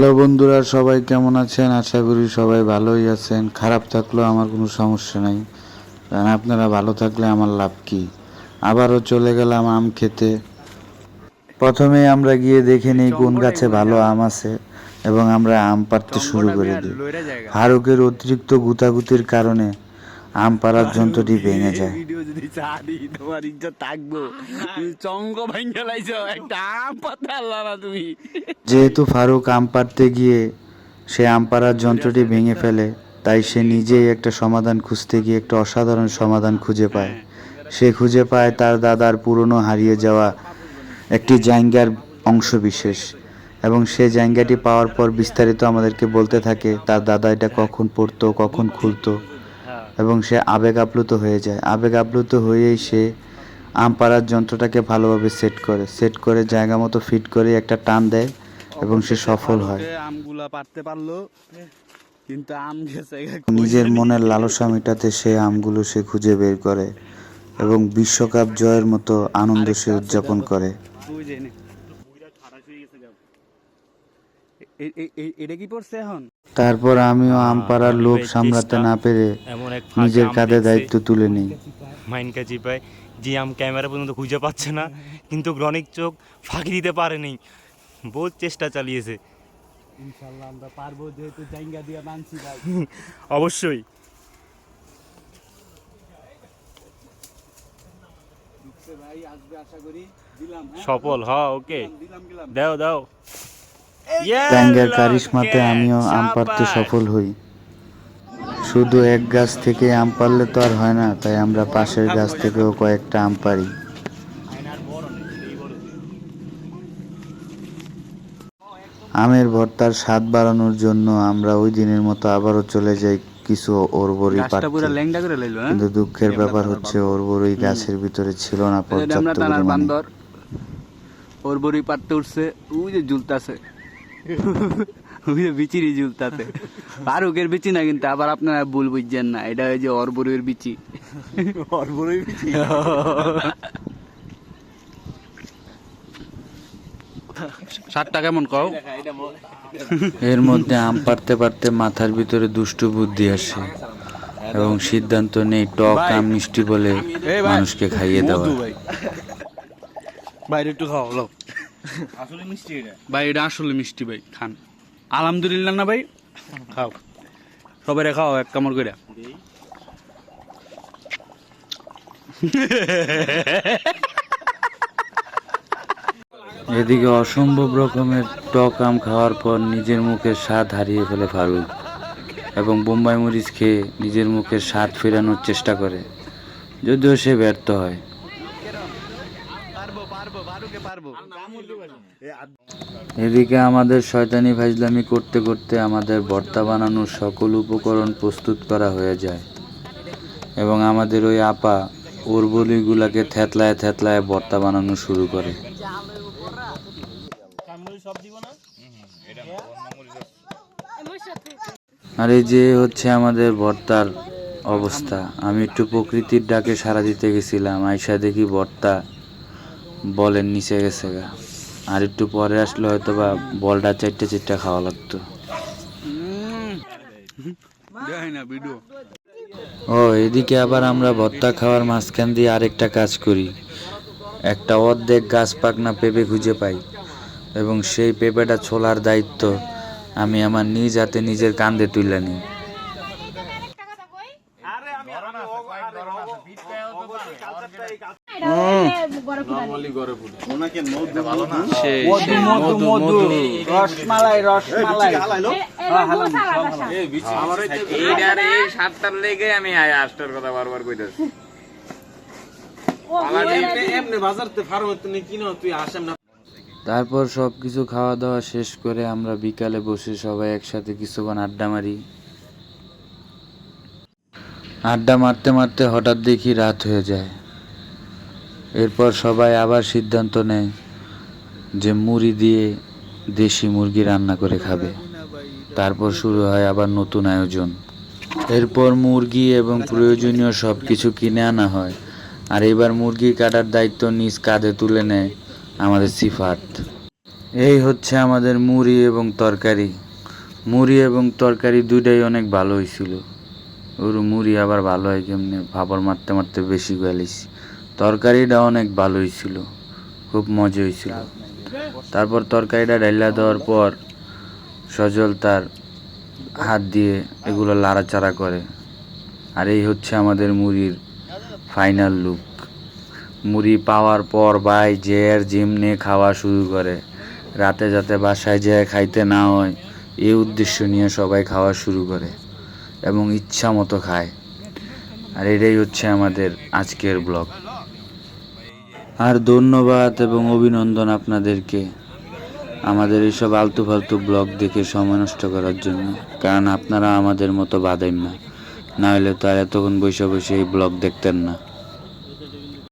Hello বন্ধুরা, সবাই কেমন আছেন? আশা করি সবাই ভালোই আছেন। খারাপ থাকলেও আমার কোনো সমস্যা নাই, কারণ আপনারা ভালো থাকলে আমার লাভ কি। আবারও চলে গেলাম আম খেতে। প্রথমেই আমরা গিয়ে দেখে নিই কোন গাছে ভালো আম আছে এবং আমরা আম পাড়তে শুরু করে দিই। ফারুকের অতিরিক্ত গুতাগুতির কারণে আম পাড়ার যন্ত্রটি ভেঙে যায়। ভিডিও যদি চারি তোমার ইজ্জত থাকবো, চঙ্গ ভাঙ্গে লাইছো একটা আম পাতা আল্লাহ তুমি। যেহেতু ফারুক আম পাড়তে গিয়ে সে আম পাড়ার যন্ত্রটি ভেঙে ফেলে, তাই সে নিজেই একটা সমাধান খুঁজতে গিয়ে একটা অসাধারণ সমাধান খুঁজে পায়। সে খুঁজে পায় তার দাদার পুরনো হারিয়ে যাওয়া একটি জায়গার অংশ বিশেষ, এবং সে জায়গাটি পাওয়ার পর বিস্তারিত আমাদেরকে বলতে থাকে তার দাদা এটা কখন পড়তো, কখন খুলতো, এবং সে আবেগ আপ্লুত হয়ে যায়। আবেগ আপ্লুত হয়েই সে আম পাড়ার যন্ত্রটাকে ভালোভাবে সেট করে জায়গা মতো ফিট করে একটা টান দেয় এবং সে সফল হয়। আমগুলা পারতে পারলো, কিন্তু আম গেছে নিজের মনের লালসা মেটাতে সে আমগুলো সে খুঁজে বের করে এবং বিশ্বকাপ জয়ের মতো আনন্দ সে উদযাপন করে। এটা কি পড়ছে এখন? তারপর আমিও আম পাড়ার লোভ সামলাতে না পেরে নিজের কাঁধে দায়িত্ব তুলে নিই। মাইনকা চিপায় যে আম ক্যামেরা পর্যন্ত খুঁজে পাচ্ছে না, কিন্তু গ্রনিক চোখ ফাঁকি দিতে পারেনি, বহুত চেষ্টা চালিয়েছে। ইনশাআল্লাহ আমরা পারবো, যেহেতু জায়গা দিয়ে মানছি ভাই। অবশ্যই ভাই আসবে আশা করি। দিলাম সফল হ। ওকে, দাও দাও। ট্যাঙ্গের কারিশমাতে আমিও আম পাড়তে সফল হই। শুধু এক গাছ থেকে আম পারলে তো আর হয় না, তাই আমরা পাশের গাছ থেকেও কয়েকটা আম পারি। আমের ভর্তার স্বাদ বাড়ানোর জন্য আমরা ওই দিনের মতো আবারও চলে যাই কিছু ওরবড়ি পাড়তে। কিন্তু দুঃখের ব্যাপার হচ্ছে ওরবড়ি গাছের ভিতরে ছিল না পর্যাপ্ত পরিমাণে। ওরবড়ি পাড়তে উঠছে, ওই যে ঝুলতাছে, ওই যে বিচিরি ঝুলতাছে। ফারুকের বিচি না, কিন্তু আবার আপনারা ভুল বুঝছেন না, এটা ওই যে অরবড়ির বিচি। অরবড়ির বিচি। ষাটটা কেমন কও? এর মধ্যে আম পাড়তে পারতে মাথার ভিতরে দুষ্টু বুদ্ধি আসে এবং সিদ্ধান্ত নেই টক আম মিষ্টি বলে মানুষকে খাইয়ে দেওয়া। বাইরে একটু খাও, লো। আসলে মিষ্টি এটা ভাই, এটা আসলে মিষ্টি ভাই, খান। আলহামদুলিল্লাহ না ভাই, খাও সবাই, খাও এক কামড় করে। এদিকে অসম্ভব রকমের টক আম খাওয়ার পর নিজের মুখের স্বাদ হারিয়ে ফেলে ফারুক এবং বোম্বাই মরিচ খেয়ে নিজের মুখের স্বাদ ফেরানোর চেষ্টা করে, যদিও সে ব্যর্থ হয়। এদিকে আমাদের শয়তানি ফাজলামি করতে করতে আমাদের ভর্তা বানানোর সকল উপকরণ প্রস্তুত করা হয়ে যায় এবং আমাদের ওই আপা ওরবলিগুলাকে থেতলায় থেতলায় ভর্তা বানানো শুরু করে। আর এই যে হচ্ছে আমাদের ভর্তার অবস্থা। আমি একটু প্রকৃতির ডাকে সাড়া দিতে গেছিলাম, আইসা দেখি ভর্তা বলের নিচে গেছে গা। আর একটু পরে আসলে হয়তো বা বলটা চারটে চারটে খাওয়া লাগতো। ও এদিকে আবার আমরা ভর্তা খাওয়ার মাঝখান দিয়ে আরেকটা কাজ করি। একটা অর্ধেক গাছ পাকনা পেঁপে খুঁজে পাই এবং সেই পেঁপেটা ছোলার দায়িত্ব আমি আমার নিজ হাতে নিজের কাঁধে তুলে নিই। তারপর সবকিছু খাওয়া দাওয়া শেষ করে আমরা বিকালে বসে সবাই একসাথে কিছুক্ষণ আড্ডা মারি। আড্ডা মারতে মারতে হঠাৎ দেখি রাত হয়ে যায়। এরপর সবাই আবার সিদ্ধান্ত নেয় যে মুড়ি দিয়ে দেশি মুরগি রান্না করে খাবে। তারপর শুরু হয় আবার নতুন আয়োজন। এরপর মুরগি এবং প্রয়োজনীয় সব কিছু কিনে আনা হয়, আর এবার মুরগি কাটার দায়িত্ব নিজ কাঁধে তুলে নেয় আমাদের সিফাত। এই হচ্ছে আমাদের মুড়ি এবং তরকারি। মুড়ি এবং তরকারি দুইটাই অনেক ভালো হয়েছিল। ওর মুড়ি আবার ভালো হয় কেমনে, ভাপড় মারতে মারতে বেশি গেলিস। তরকারিটা অনেক ভালো হয়েছিল, খুব মজা হয়েছিল। তারপর তরকারিটা ঢাইলা দেওয়ার পর সজল তার হাত দিয়ে এগুলো লাড়াচাড়া করে। আর এই হচ্ছে আমাদের মুড়ির ফাইনাল লুক। মুড়ি পাওয়ার পর ভাই যে আর যেমনে খাওয়া শুরু করে, রাতে যাতে বাসায় যেয়ে খাইতে না হয় এই উদ্দেশ্য নিয়ে সবাই খাওয়া শুরু করে এবং ইচ্ছা মতো খায়। আর এটাই হচ্ছে আমাদের আজকের ব্লগ। আর ধন্যবাদ এবং অভিনন্দন আপনাদেরকে আমাদের এইসব আলতু ফালতু ব্লগ দেখে সময় নষ্ট করার জন্য, কারণ আপনারা আমাদের মতো বাদাইম না, না হলে তো আর এতক্ষণ বসে বসে এই ব্লগ দেখতেন না।